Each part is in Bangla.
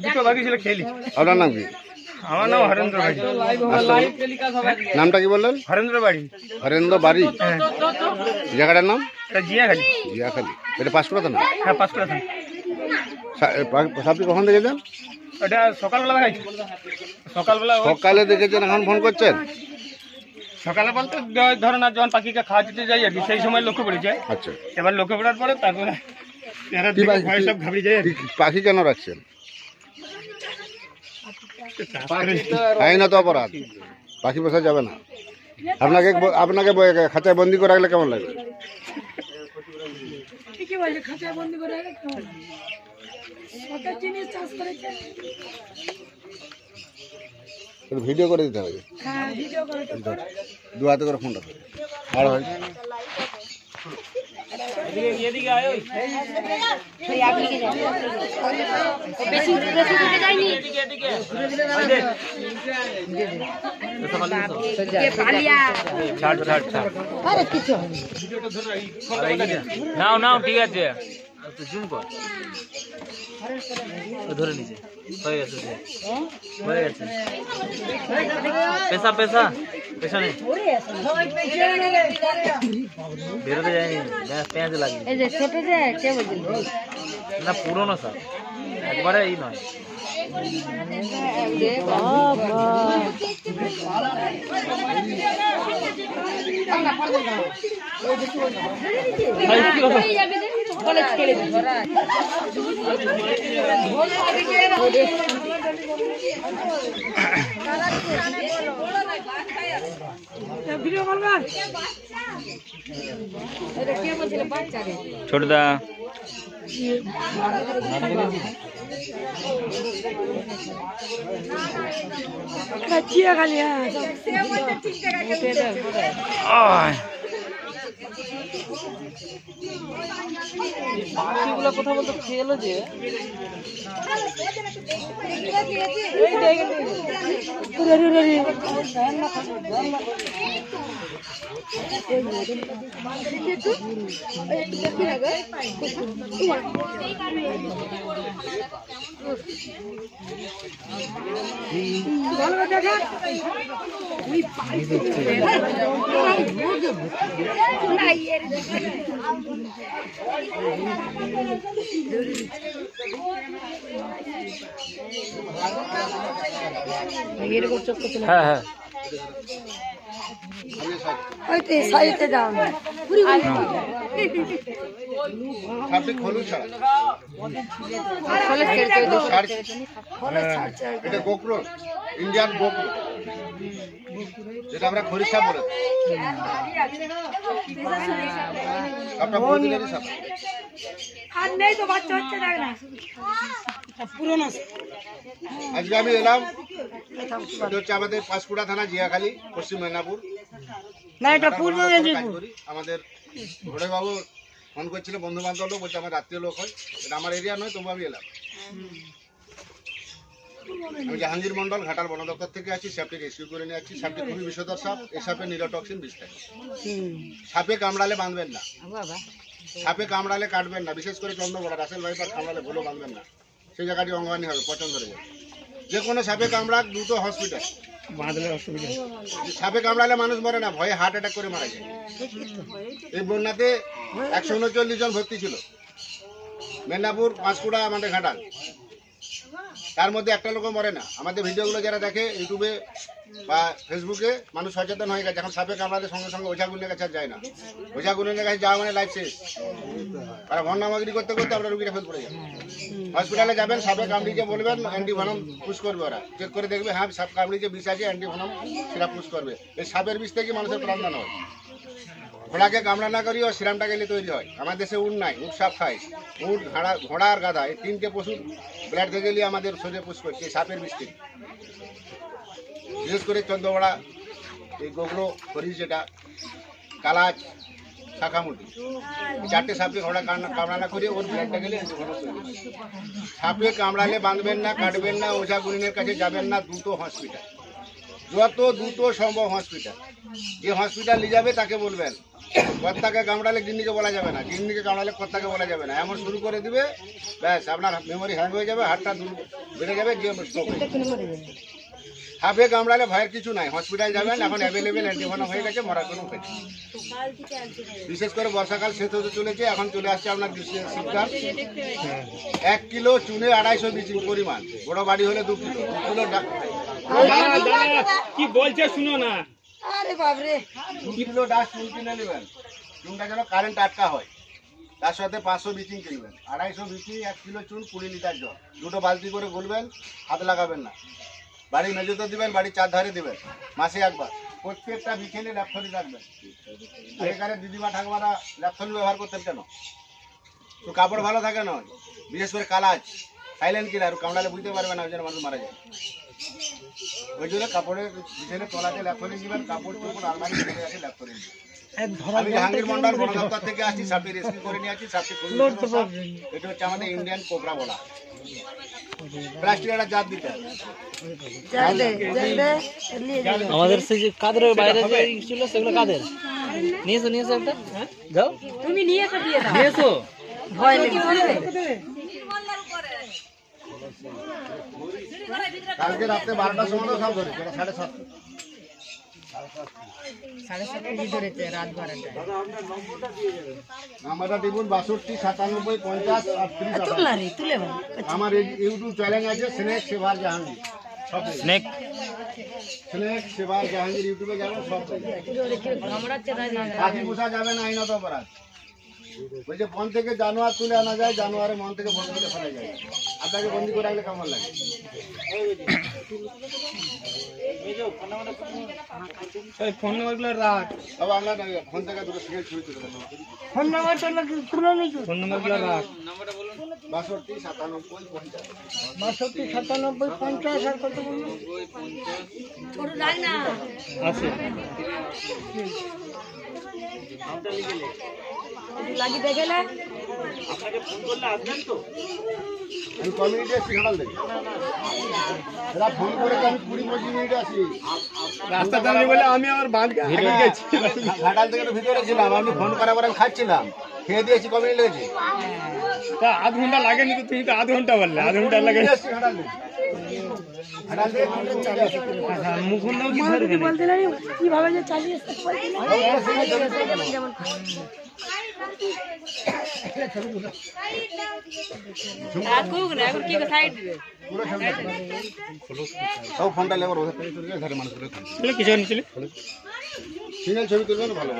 দুটো বাকি ছিল খেলি। আপনার নাম কি? আমার নাম হরেন্দ্র বাড়ি। নামটা কি বললেন? হরেন্দ্র বাড়ি। হরেন্দ্র বাড়ি। জায়গাটার নাম? জিয়াখালি। জিয়াখালি। এটা পাঁশকুড়া থানা? হ্যাঁ, পাঁশকুড়া থানা। সাপটি কখন দেখেছেন? ওটা সকালবেলা দেখাইছি। সকালে দেখেছেন, এখন ফোন করছেন? সকালে বলতে ধরুন আর যখন পাখিকে খাওয়া দিতে যাই আর কি, সেই সময় লক্ষ্য পড়েছে। আচ্ছা, এবার লক্ষ্য পড়ার পরে তারপরে সব ঘাবড়ে যায়। পাখি কেন রাখছেন? আইনত অপরাধ, পাখি পোষা যাবে না। আপনাকে খাঁচায় বন্দি করে রাখলে কেমন লাগবে? ঠিকই বলছে, খাঁচায় বন্দি করে রাখলে কেমন লাগবে? কত জিনিস চাষ করেছে। ভিডিও করে দিতে হবে। হ্যাঁ, ভিডিও করে তো দু হাতে করে ফোনটা ধরে আর হয়। এদিকে আয়। ওই বেশি দূরে যায়নি। নাও ঠিক আছে, জুম কর। ধরে নিচে হয়ে গেছে, হয়ে গেছে। পেছনে বেরোতে যায়নি, পেঁয়াজ লাগে। এই যে ছোট যে কে বলছিল না, পুরোনো সাপ, একবারে এই নয়। ছোটদা খালি। পাখিগুলো কথা বলতে খেলো যে হ্যাঁ হ্যাঁ সাইডে যাও না। এটা গোকরো, ইন্ডিয়ান গোকরো, যেটা আমরা খরিশা বলে। আপনার বহুদিনেরই সাপ। আর নেই তো, বাচ্চা হচ্ছে না। পুরোনো আজকে আমি এলাম, এটা হচ্ছে আমাদের পাঁশকুড়া থানা, জিয়াখালি, পশ্চিম মেদিনীপুর। না, এটা পূর্ব মেদিনীপুর। আমাদের বাবু ফোন করছিল, বন্ধু বান্ধব লোক, বলছে আমার রাত্রীয় লোক হয়, এটা আমার এরিয়া নয়, তবু আমি এলাম। আমি জাহাঙ্গীর মন্ডল, ঘাটাল বন দপ্তর থেকে আছি। সাপটি রেস্কিউ করে নিয়ে আছি। সাপটি খুবই বিষধর সাপ। এই সাপে নিরোটক্সিন বিষ থাকে। সাপে কামড়ালে বাঁধবেন না, সাপে কামড়ালে কাটবেন না, বিশেষ করে চন্দ্রগড়া রাসেল ভাইপার কামড়ালে ভুলো বাঁধবেন না, সেই জায়গাটি অঙ্গহানি হবে, পচন ধরে যাবে। যে কোনো সাপে কামড়াক দ্রুত হসপিটাল। সাপে কামড়ালে মানুষ মরে না, ভয়ে হার্ট অ্যাটাক করে মারা যায়। এই বন্যাতে 139 জন ভর্তি ছিল, মেদিনীপুর, পাঁশকুড়া, আমাদের ঘাটাল। তার মধ্যে একটা লোকও মরে না। আমাদের ভিডিওগুলো যারা দেখে ইউটিউবে বা ফেসবুকে, মানুষ সচেতন হয়ে গেছে। এখন সাপে কামড়ালে সঙ্গে সঙ্গে ওঝাগুনের কাছে যায় না। ওঝাগুনের কাছে যাওয়া মানে লাইফ শেষ। আর ভন্নামাগিরি করতে করতে আপনার রুগীটা ফেল পড়ে যাবে। হসপিটালে যাবেন, সাপে কামড়িয়ে বলবেন, অ্যান্টিভেনম পুশ করবে। ওরা চেক করে দেখবে, হ্যাঁ সাপ কামড়িয়ে বিষ আছে, অ্যান্টিভেনম সেটা পুশ করবে। এই সাপের বিষ থেকে মানুষের প্রাণদান হয়। ঘোড়াকে কামড়া না করিও সিরামটা গেলে তৈরি হয়। আমার দেশে উট নাই, উট সাপ খায়। উট, ঘোড়া আর গাধা, এই তিনটে পশুর ব্লাড থেকে গেলে আমাদের শরীরে পুশ করছে সাপের বিষ থেকে। বিশেষ করে চন্দ্রগড়া, এই গোগলো, হরিশ, যেটা কালাচ, শাখামুটি, চারটে সাপে ঘোড়া কামড়া না করিয়ে ওর ব্লাডটা গেলে সাপে কামড়ালে বাঁধবেন না, কাটবেন না, ওঝা গুনিনের কাছে যাবেন না, দ্রুত হসপিটাল। যত দ্রুত সম্ভব হসপিটাল, যে হসপিটাল নিয়ে যাবে তাকে বলবেন কর্তাকে কামড়ালে গিন্নিকে বলা যাবে না, গিন্নিকে কামড়ালে কর্তাকে বলা যাবে না, এমন শুরু করে দিবে ব্যাস আপনার মেমোরি হ্যাং হয়ে যাবে, হাতটা বেড়ে যাবে, গিয়ে স্ট্রোক হয়ে যাবে। সাপে কামড়ালে ভয়ের কিছু নাই, হসপিটাল যাবেন, এখন অ্যাভেলেবেল অ্যান্টিভেনম হয়ে গেছে, মরার কোনো উপায় নেই। বিশেষ করে বর্ষাকাল শেষ হতে চলেছে, এখন চলে আসছে আপনার শীতকাল। 1 কিলো চুনে 250 বিচি পরিমাণ, বড় বাড়ি হলে 2 কিলো, 2 কিলো কি বলছে শুনো না। আরে বাপরে 2 কিলো ডাস্ট চুন কিনে নেবেন, চুনটা যেন কারেন্ট আটকা হয়, তার সাথে 500 বিচিং কিনবেন, 250 বিচি, 1 কিলো চুন, 20 লিটার জল, 2টো বালতি করে গুলবেন, হাত লাগাবেন না, বাড়ি মেঝেতে দিবেন, বাড়ির চারধারে দিবেন, মাসে একবার। প্রত্যেকটা বিকেলে ল্যাপথলি রাখবেন। আগেকারে দিদিমা ঠাকুমারা ল্যাপথলি ব্যবহার করতেন কেন? তো কাপড় ভালো থাকে না, বিশেষ করে কালাজ সাইলেন্ট কিলার, কামড়ালে বুঝতে পারবে না, ওই জন্য মানুষ মারা যায়। ওই জন্য কাপড়ের বিছানে তলাতে ল্যাপথলি দিবেন, কাপড় চোপড় আলমারি ভেঙে আছে ল্যাপথলি দিবেন। আমি জাহাঙ্গীর মন্ডল বন দপ্তর থেকে আসছি, সাপটি রেস্কিউ করে নিয়ে আসছি, সাপটি খুবই সুন্দর সাপ। এটা হচ্ছে আমাদের ইন্ডিয়ান কোবরা বলা, প্লাস্টিক একটা জাত দিতে হবে। আমাদের সেই যে কাদের বাইরে যে ছিল সেগুলো কাদের নিয়েছো একটা যাও তুমি নিয়ে এসে দিয়ে দাও। নিয়েছো ভয় লেগেছে। কালকে রাত্রে 12টার সময় তো সব ধরেছে, 7:30। 7:30 ধরেছে রাত 12টায়। নাম্বারটা টিপুন 62 97 50 38। তুলনা রে তুলে ভাই। আমার ইউটিউব চ্যানেল আছে স্নেক সেবার জাহাঙ্গীর, সব স্নেক সেবার জাহাঙ্গীর, ইউটিউবে যাবেন সব কামড়াচ্ছে না দিয়ে। পাখি পোষা যাবে না, আইনত অপরাধ। ওই যে বন থেকে জানোয়ার তুলে আনা যায়, জানোয়ারের মন থেকে বন থেকে ফেলা যায়, আপনাকে বন্দি করে রাখলে কেমন লাগে? ফোন নাম্বারগুলো রাখ, তবে আমরা ফোন থেকে দুটো সিগারেট ছবি তুলে দেবো। ফোন নাম্বার তো তুলে নিই। ফোন নাম্বারগুলো রাখ। 62 97 50। 62 97 50 আর কত বললো? ছোট রাখ না। আছে লাগি দেখেলে আমি কমিউনিটি আসছি ঘাটাল থেকে, এরা ফোন করে আমি 20-25 মিনিটে আসি। রাস্তা দাঁড়িয়ে বলে আমি আমার বাঁধ গেছি। ঘাটাল থেকে তো ভিতরে ছিলাম, আমি ফোন করার পরে আমি খাচ্ছিলাম, খেয়ে দিয়েছি, কমিউনিটি লেগেছি। তা আধ ঘন্টা লাগেনি তো, তুমি তো আধ ঘন্টা বললে, আধ ঘন্টা লাগে। ঘাটাল থেকে মুখুন্দাও কি আমার যদি বলতে না কিভাবে যে চালিয়ে রাখুক না এখন কি সাইড দিবে। সব ফোনটা লেবার ওদের থেকে চলে যায়, ঘরে মানুষ করে কিছু নিচ্ছিলে সিঙ্গেল ছবি তুলবেন ভালো,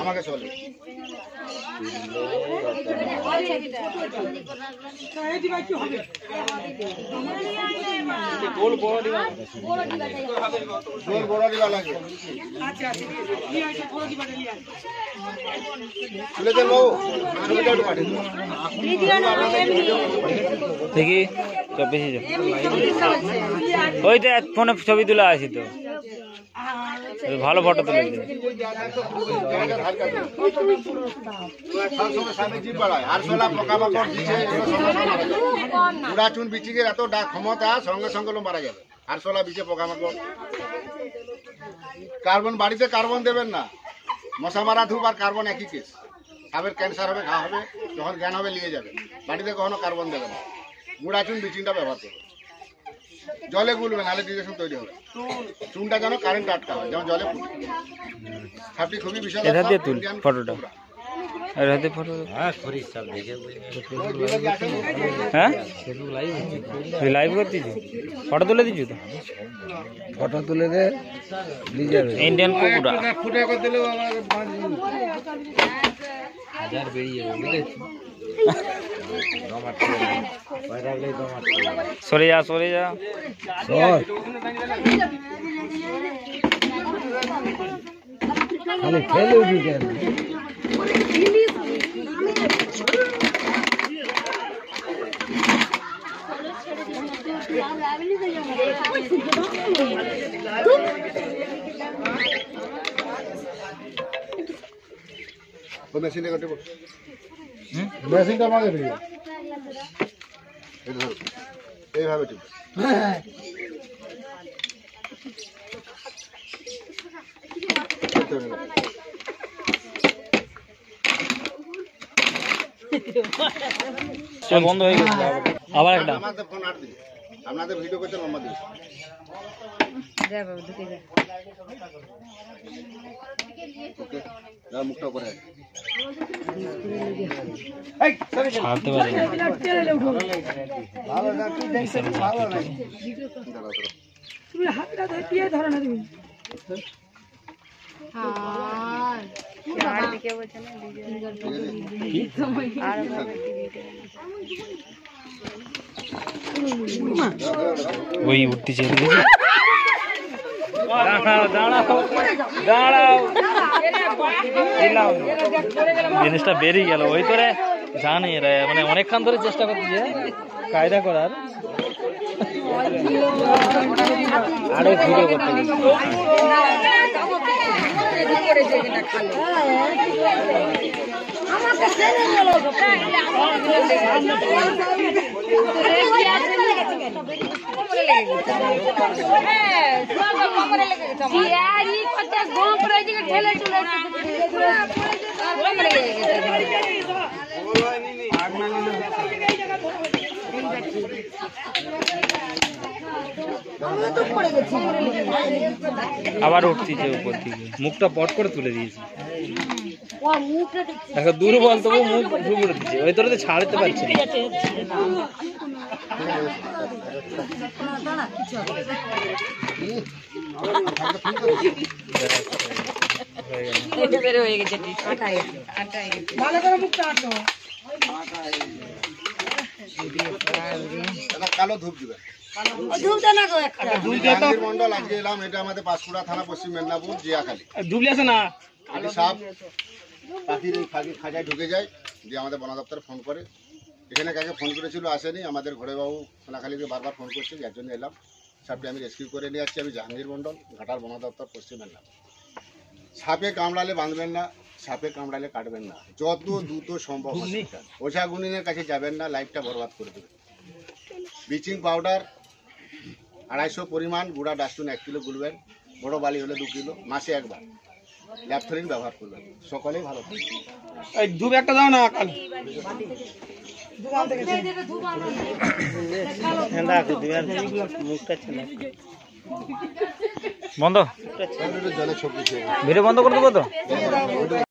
আমাকে চলে। গোল বড় ডিবা লাগে, তুলে দেন বাবু, ছবিটা একটু পাঠিয়ে দিন। দেখি সব বেশি ওই তো ফোনে ছবি তুলে আসি তো, ভালো ফটো তুলে চুন বিচিকের এত ক্ষমতা, সঙ্গে সঙ্গে মারা যাবে। আরশোলা বিচে পোকামাকড়, কার্বন বাড়িতে কার্বন দেবেন না, মশা মারা ধূপ আর কার্বন একই কেস। সাপের ক্যান্সার হবে, ঘা হবে, যখন জ্ঞান হবে নিয়ে যাবে। বাড়িতে কখনো কার্বন দেবেন না, গুঁড়া চুন বিচিনটা ব্যবহার করবে। জলে গুলবে, নাহলে ডিজেশন তৈরি হবে। চুনটা যেন কারেন্ট আটকা হয়, যেমন জলে ফুটে। সাপটি খুবই বিশাল ফটোটা হ্যাঁ লাইভ করতেছি, ফটো তুলে দিচ্ছি তো, ফটো তুলে দে ইন্ডিয়ান কুকুরা ফুটে করে দিলেও আমার হাজার বেরিয়ে যাবে। সরে যা সরে যা, খালি খেলে উঠি কেন? মেশিনে কাটে, মেশিনটা আমাকে দিবি, এইভাবে টিপ। বন্ধ হয়ে গেছে আবার একটা আমাদের ফোন আর দিন আপনাদের ভিডিও করতে লম্বা দিন ওকে মুখটা করে ছাড়তে পারি না। তুমি হাতটা দিয়ে ধরো না তুমি ওই উঠতে চেয়ে দেখি দাঁড়াও জিনিসটা বেরিয়ে গেল ওই করে জানি এরা মানে অনেকক্ষণ ধরে চেষ্টা করতেছে কায়দা করার আরো ভিডিও করতে আবার উঠতেছে উপর থেকে মুখটা পট করে তুলে দিয়েছে দেখো দুর্বল তবু মুখ ঢুকে দিচ্ছে ওই তোরা তো ছাড়তে পারছে না ভালো করে মুখটা আটো কালো ধূপ দিবেন জাহাঙ্গীর মন্ডল আজকে এলাম এটা আমাদের পাঁশকুড়া থানা পশ্চিম মেদিনীপুর জিয়াখালী ডুবলি আছে না খালি সাপ পাখির এই খাঁচায় ঢুকে যায় দিয়ে আমাদের বন দপ্তরে ফোন করে এখানে কাকে ফোন করেছিল আসেনি আমাদের ঘরেবাবু সোনাখালীকে বারবার ফোন করছে যার জন্য এলাম সাপটি আমি রেস্কিউ করে নিয়ে আসছি আমি জাহাঙ্গীর মন্ডল ঘাটার বন দপ্তর পশ্চিম মেদিনীপুর সাপে কামড়ালে বাঁধবেন না সাপে কামড়ালে কাটবেন না যত দ্রুত সম্ভব ওঝা গুনিনের কাছে যাবেন না লাইফটা বরবাদ করে দেবেন ব্লিচিং পাউডার 250 পরিমাণ গুঁড়া ডাস্টবিন 1 কিলো গুলবেন বড় বালি হলে 2 কিলো মাসে একবার ল্যাপথলিন ব্যবহার করবেন সকলেই ভালো এই ধূপ একটা দাও না কাল বন্ধ জলে ছবি ভিডিও বন্ধ করে দেবো তো